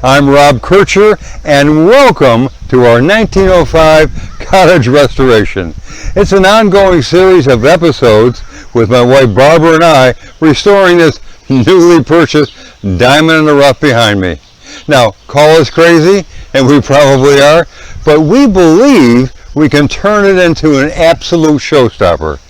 I'm Rob Kircher, and welcome to our 1905 cottage restoration. It's an ongoing series of episodes with my wife Barbara and I restoring this newly purchased diamond in the rough behind me. Now, call us crazy, and we probably are, but we believe we can turn it into an absolute showstopper.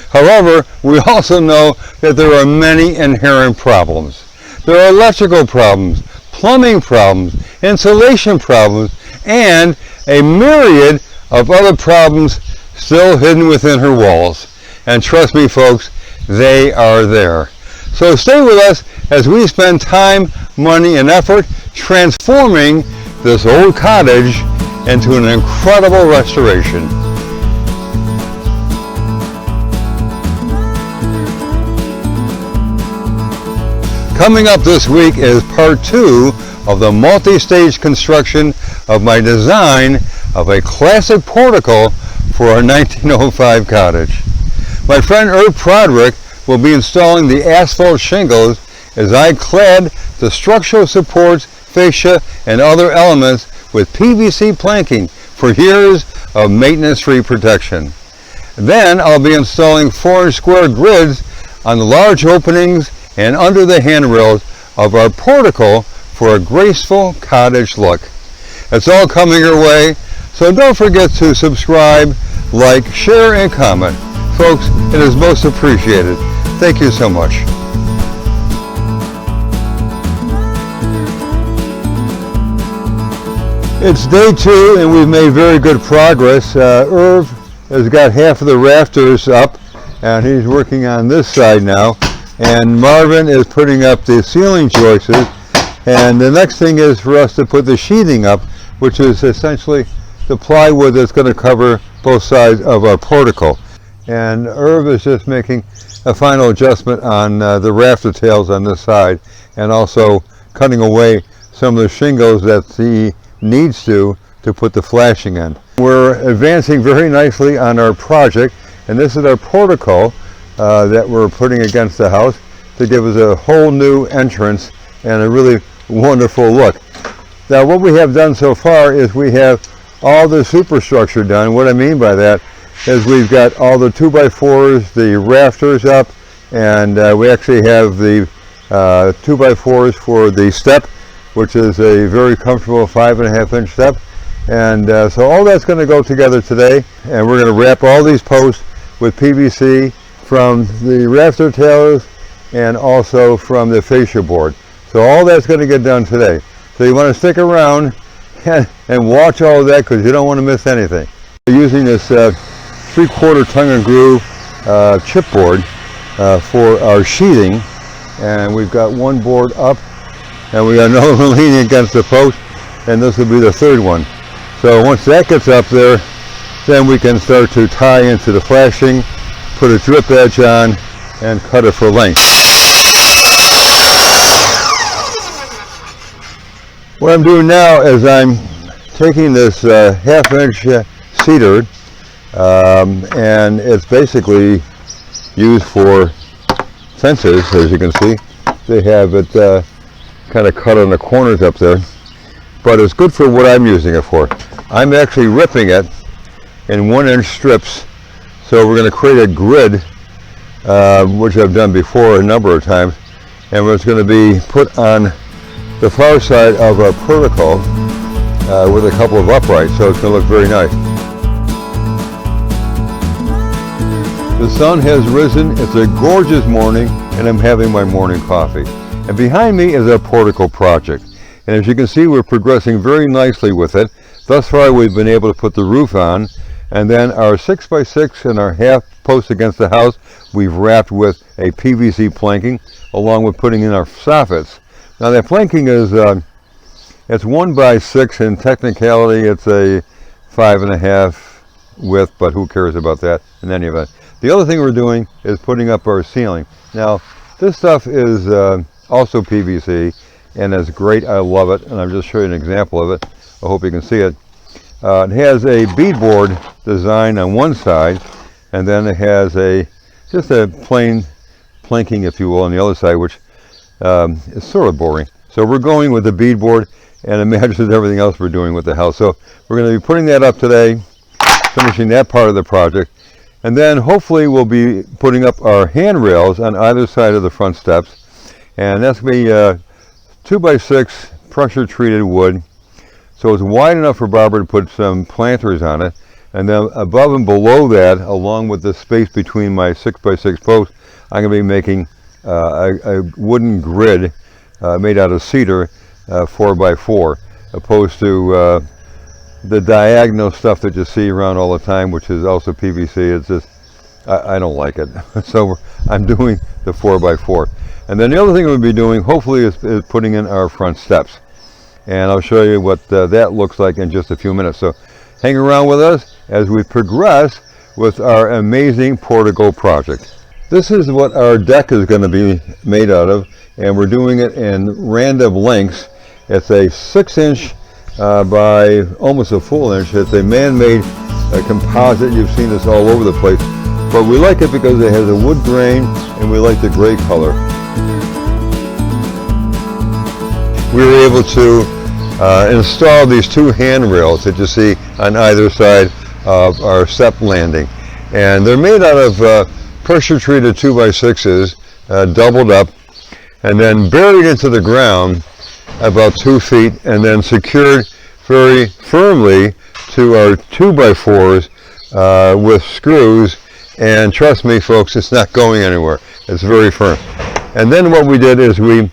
However, we also know that there are many inherent problems. There are electrical problems, plumbing problems, insulation problems, and a myriad of other problems still hidden within her walls. And trust me, folks, they are there. So stay with us as we spend time, money, and effort transforming this old cottage into an incredible restoration. Coming up this week is part 2 of the multi-stage construction of my design of a classic portico for our 1905 cottage. My friend Proderick will be installing the asphalt shingles as I clad the structural supports, fascia, and other elements with PVC planking for years of maintenance-free protection. Then I'll be installing 4-inch square grids on the large openings and under the handrails of our portico for a graceful cottage look. It's all coming your way, so don't forget to subscribe, like, share, and comment. Folks, it is most appreciated. Thank you so much. It's day 2 and we've made very good progress. Irv has got half of the rafters up and he's working on this side now. And Marvin is putting up the ceiling joists, and the next thing is for us to put the sheathing up, which is essentially the plywood that's going to cover both sides of our portico. And Irv is just making a final adjustment on the rafter tails on this side, and also cutting away some of the shingles that he needs to put the flashing in. We're advancing very nicely on our project, and this is our portico that we're putting against the house to give us a whole new entrance and a really wonderful look. Now what we have done so far is we have all the superstructure done. What I mean by that is we've got all the 2x4s, the rafters up, and we actually have the 2x4s for the step, which is a very comfortable 5.5-inch step. And so all that's going to go together today, and we're going to wrap all these posts with PVC from the rafter tails and also from the fascia board. So all that's going to get done today. So you want to stick around and watch all of that because you don't want to miss anything. We're using this 3/4 tongue and groove chipboard for our sheathing, and we've got one board up and we got another one leaning against the post, and this will be the third one. So once that gets up there, then we can start to tie into the flashing, put a drip edge on, and cut it for length. What I'm doing now is I'm taking this 1/2-inch cedar, and it's basically used for fences, as you can see. They have it kind of cut on the corners up there, but it's good for what I'm using it for. I'm actually ripping it in 1-inch strips. So we're going to create a grid, which I've done before a number of times, and it's going to be put on the far side of our portico with a couple of uprights, so it's going to look very nice. The sun has risen, it's a gorgeous morning, and I'm having my morning coffee. And behind me is our portico project. And as you can see, we're progressing very nicely with it. Thus far, we've been able to put the roof on. And then our 6x6 and our half posts against the house, we've wrapped with a PVC planking, along with putting in our soffits. Now that planking is, it's 1x6, in technicality it's a 5.5 width, but who cares about that in any event. The other thing we're doing is putting up our ceiling. Now this stuff is also PVC, and it's great, I love it, and I'm just showing you an example of it. I hope you can see it. It has a beadboard design on one side, and then it has just a plain planking, if you will, on the other side, which is sort of boring. So we're going with the beadboard. and it matches everything else we're doing with the house. So we're going to be putting that up today, finishing that part of the project, and then hopefully we'll be putting up our handrails on either side of the front steps, and that's going to be 2x6 pressure treated wood, so it's wide enough for Barbara to put some planters on it. And then above and below that, along with the space between my 6x6 posts, I'm going to be making a wooden grid made out of cedar, 4x4, opposed to the diagonal stuff that you see around all the time, which is also PVC. It's just, I don't like it. So I'm doing the 4x4. And then the other thing we'll be doing, hopefully, is putting in our front steps. And I'll show you what that looks like in just a few minutes. So hang around with us as we progress with our amazing portico project. This is what our deck is going to be made out of, and we're doing it in random lengths. It's a 6-inch by almost a full inch. It's a man-made composite. You've seen this all over the place, but we like it because it has a wood grain and we like the gray color. We were able to install these two handrails that you see on either side of our step landing, and they're made out of pressure treated 2x6s, doubled up and then buried into the ground about 2 feet, and then secured very firmly to our 2x4s with screws. And trust me folks, it's not going anywhere. It's very firm. And then what we did is we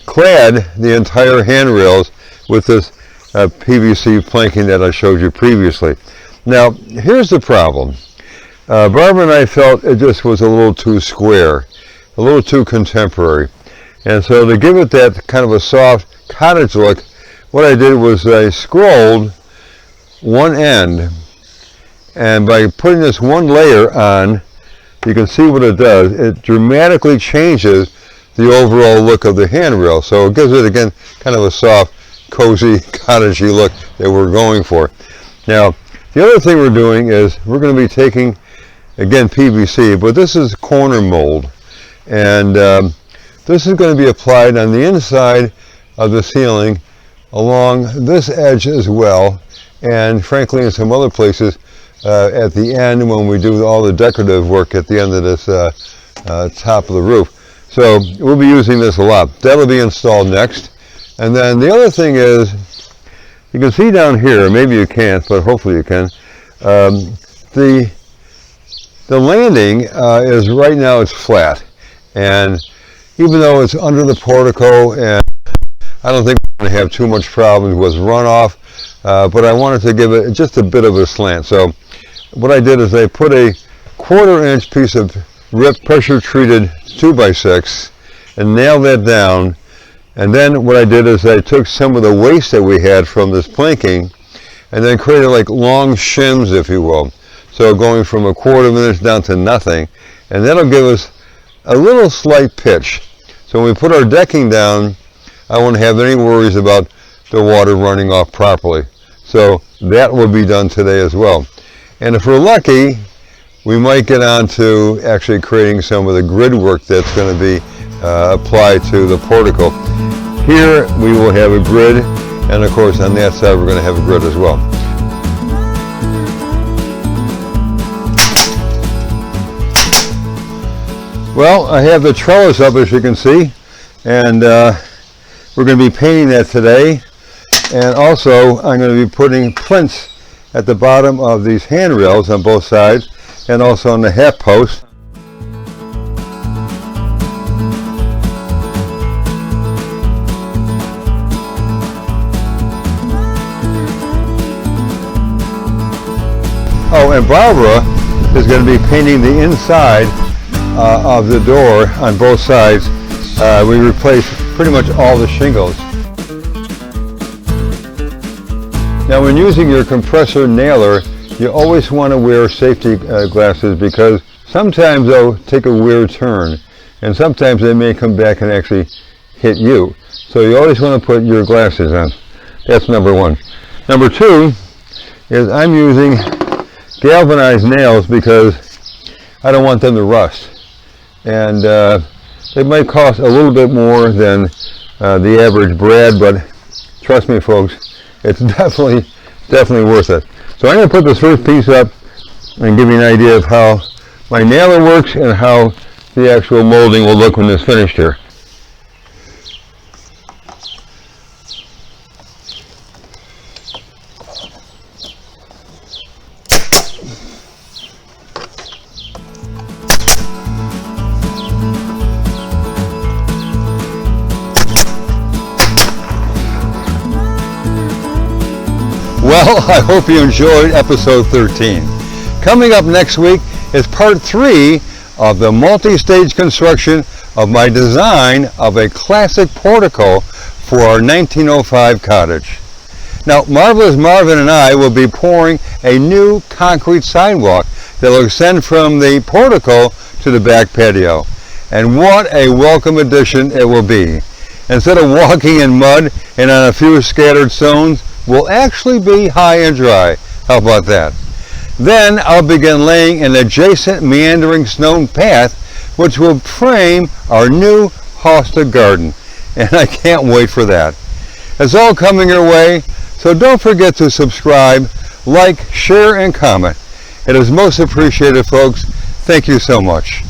clad the entire handrails with this PVC planking that I showed you previously. Now here's the problem. Barbara and I felt it just was a little too square, a little too contemporary. And so to give it that kind of a soft cottage look, what I did was I scrolled one end, and by putting this one layer on, you can see what it does. It dramatically changes the overall look of the handrail. So it gives it, again, kind of a soft, cozy, cottagey look that we're going for. Now, the other thing we're doing is we're going to be taking, again, PVC, but this is corner mold. And this is going to be applied on the inside of the ceiling along this edge as well, and frankly in some other places at the end when we do all the decorative work at the end of this top of the roof. So we'll be using this a lot. That'll be installed next. And then the other thing is, you can see down here, maybe you can't, but hopefully you can, the landing is right now it's flat, and even though it's under the portico, and I don't think we're going to have too much problems with runoff, but I wanted to give it just a bit of a slant. So what I did is I put a 1/4 inch piece of ripped pressure treated 2x6 and nailed that down. And then what I did is I took some of the waste that we had from this planking and then created like long shims, if you will. So going from 1/4 of an inch down to nothing, and that'll give us a little slight pitch. So when we put our decking down, I won't have any worries about the water running off properly. So that will be done today as well. And if we're lucky, we might get on to actually creating some of the grid work that's going to be applied to the portico. Here we will have a grid, and of course on that side we're going to have a grid as well. Well, I have the trellis up, as you can see, and we're going to be painting that today. And also I'm going to be putting plinths at the bottom of these handrails on both sides, and also on the half post. Oh, and Barbara is going to be painting the inside of the door on both sides. We replaced pretty much all the shingles. Now when using your compressor nailer, you always want to wear safety glasses, because sometimes they'll take a weird turn and sometimes they may come back and actually hit you. So you always want to put your glasses on. That's number one. Number two is I'm using galvanized nails because I don't want them to rust. And they might cost a little bit more than the average brad, but Trust me, folks, it's definitely worth it. So I'm going to put this first piece up and give you an idea of how my nailer works and how the actual molding will look when it's finished here. Well, I hope you enjoyed episode 13. Coming up next week is part 3 of the multi-stage construction of my design of a classic portico for our 1905 cottage. Now, Marvelous Marvin and I will be pouring a new concrete sidewalk that will extend from the portico to the back patio. And what a welcome addition it will be. Instead of walking in mud and on a few scattered stones, will actually be high and dry. How about that? Then I'll begin laying an adjacent meandering stone path which will frame our new hosta garden, and I can't wait for that. It's all coming your way, so don't forget to subscribe, like, share, and comment. It is most appreciated, folks. Thank you so much.